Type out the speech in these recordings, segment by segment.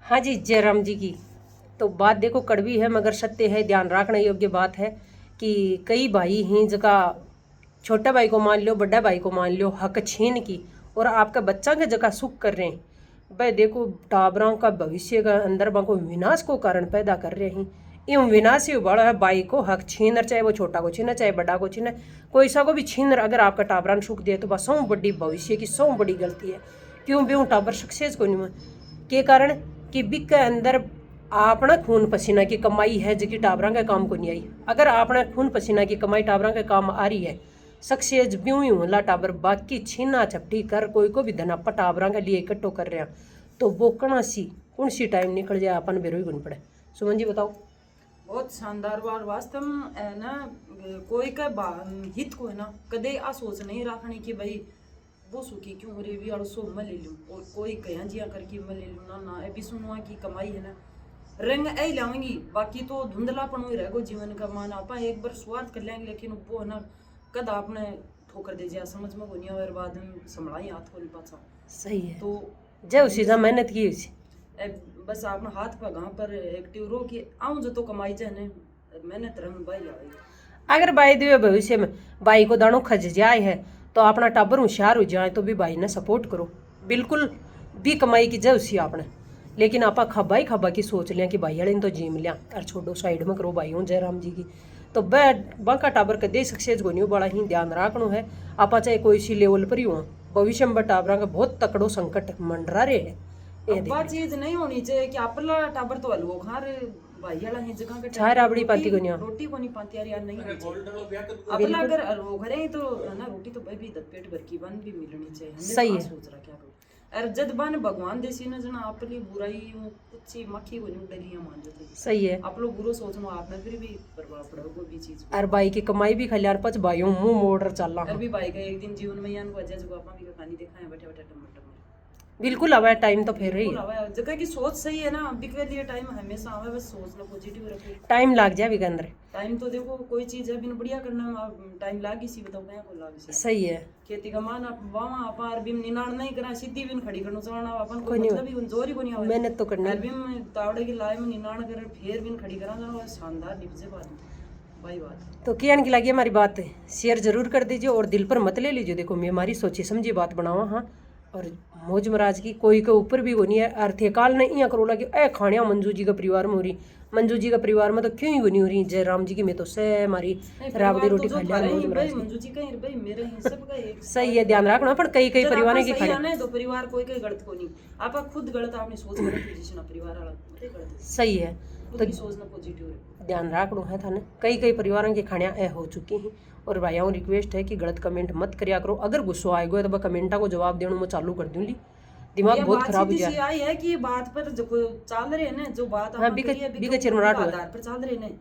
हाँ जी, जयराम जी की तो बात देखो कड़वी है मगर सत्य है। ध्यान रखने योग्य बात है कि कई भाई हैं जगह छोटा भाई को मान लो, बड़ा भाई को मान लो, हक छीन की और आपका बच्चा के जगह सुख कर रहे हैं। भाई देखो टाबरों का भविष्य का अंदर को विनाश को कारण पैदा कर रहे हैं। इन विनाश ही बड़ा है भाई को हक छीन, चाहे वो छोटा को छीना चाहे बड़ा को छीना, कोई सा को भी छीन। अगर आपका टाबरान सुख दे तो बस सौ बड़ी भविष्य की सौ बड़ी गलती है। क्यों भी टाबर सक्सेस को नहीं के कारण कि बिक के अंदर आपना खून पसीना की कमाई है जो कि टाबरा के काम को नहीं आई। अगर आपने खून पसीना की कमाई टाबरा के काम आ रही है, सक्सेस ब्यूं ही होला टाबर बाकी छीना छपटी कर कोई को भी धनापा टाबरा के लिए इकट्ठो कर रहे हैं तो वो कौन सी टाइम निकल जाए अपन बेरोई गुन पड़े। सुमन जी बताओ। बहुत शानदार बात वास्तव में है ना। कोई का हित को है ना कदे आ सोच नहीं रखनी कि भाई वो सुखी क्यों रे भी और सो मैं ले लूँ और कोई कहीं जिया करके मैं ले लूँ ना अभी सुनवा की कमाई है ना रंग ऐ लाऊंगी। बाकी तो धुंधलापन ही रहेगा जीवन का। मान आप एक बार स्वार्थ कर लेंगे लेकिन वो है ना कद आपने ठोकर दे जा समझ में नहीं और बाद में संभलाई हाथ खोल पाचा। सही है तो जय उसी जा मेहनत की उसी बस आपने हाथ पर घाव पर एक्टिव रो कि आऊँ जो तो कमाई चाहे मेहनत रंग भाई आए। अगर भाई दिवे भविष्य में भाई को दाणो खज जाए है तो अपना टाबर होशियार हो जाए तो भी भाई ने सपोर्ट करो। बिल्कुल भी कमाई की जय उसी आपने, लेकिन आप खब्बा की सोच लिया कि भाई वाले तो जीम लिया और छोड़ो साइड में करो भाई हूँ जयराम जी की। तो बाका टाबर के दे सक्सेस को नहीं बड़ा ही ध्यान रखना है। आप चाहे कोई सी लेवल पर ही हो भविष्य में टाबरा का बहुत तकड़ो संकट मंडरा रहे हैं। अब्बा चीज नहीं होनी चाहिए कि आपला टाबर तो हलवो खा रे भाई वाला है जगह के छाय राबड़ी पाती को नहीं रोटी को नहीं पाती यार नहीं अपना अगर वो करे तो है ना रोटी तो भाई भी पेट भर की बन भी मिलनी चाहिए। सही है। सोच रहा क्या करूं अरे जद बन भगवान देसी ना जना अपनी बुराई कुछ मक्खी को नहीं डलियां मान जाते। सही है। आप लोग बुरो सोचना आपने फिर भी प्रभाव पड़ा कोई भी चीज और भाई की कमाई भी खलियार पच भाइयों मुंह मोड़ चलना अरे भी भाई का एक दिन जीवन में यान को अजय जो पापा भी कहानी देखा है बैठे बैठे टमाटर बिल्कुल आवा टाइम तो फिर रही जगह की सोच सही है ना। अभी के लिए टाइम हमेशा आवे बस सोचना पॉजिटिव रखे। टाइम लग जाए के अंदर टाइम तो देखो कोई चीज है बिन बढ़िया करना में टाइम लागी सी बताओ क्या को लागी सी। सही है। खेती का मान आप वावा अपार बिन निनाण नहीं करा सीधी बिन खड़ी करनो चाहना अपन को मतलब ही जोरी को नहीं आवे मेहनत तो करना बिन तावड़े की लाए में निनाण कर फिर बिन खड़ी करा जाना शानदार निपजे बात भाई बात। तो क्या की लगी हमारी बात शेयर जरूर कर दीजिए और दिल पर मत ले लीजिए। देखो मैं हमारी सोची समझी बात बनावा हाँ और मौज महाराज की कोई के ऊपर भी वो नहीं है। अर्थे काल नहीं यहाँ करो लगे ए खानिया मंजू जी का परिवार में हो रही मंजू जी का परिवार में तो क्यों ही नहीं हो रही जयराम जी की में तो से हमारी राबड़ी रोटी खा लिया मौज महाराज की। सही है ध्यान रखना पर कई कई परिवार की खाने तो परिवार कोई कई गलत को नहीं आप खुद गलत आपने सोच गलत जिसना परिवार वाला सही है तो सोचना पॉजिटिव ध्यान रखना है था ना। कई परिवारों की खानियाँ ए हो चुकी हैं और भाइयों रिक्वेस्ट है कि गलत कमेंट मत करिया करो। अगर गुस्सा आएगा तो कमेंटा को जवाब देना मैं चालू कर दूंगी। दिमाग बहुत खराब हो जाए आई है कि बात पर जो चल रहे हैं ना जो बात हाँ बिका चिरमराट हुआ आधार पर चल रहे हैं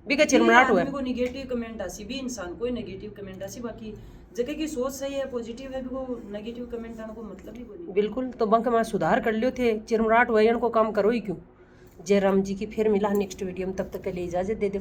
बिका चिरमराट हुआ को नेगेटिव कमेंट आसी भी इंसान कोई नेगेटिव कमेंट आसी बाकी जगह की सोच सही है पॉजिटिव है भी को नेगेटिव कमेंट आने को मतलब ही कोई बिल्कुल। तो बंक मैं सुधार कर लियो थे चिरमराट हुआ इनको काम करो ही क्यों। जयराम जी की फिर मिला नेक्स्ट वीडियो में तब तक के लिए इजाजत दे दे।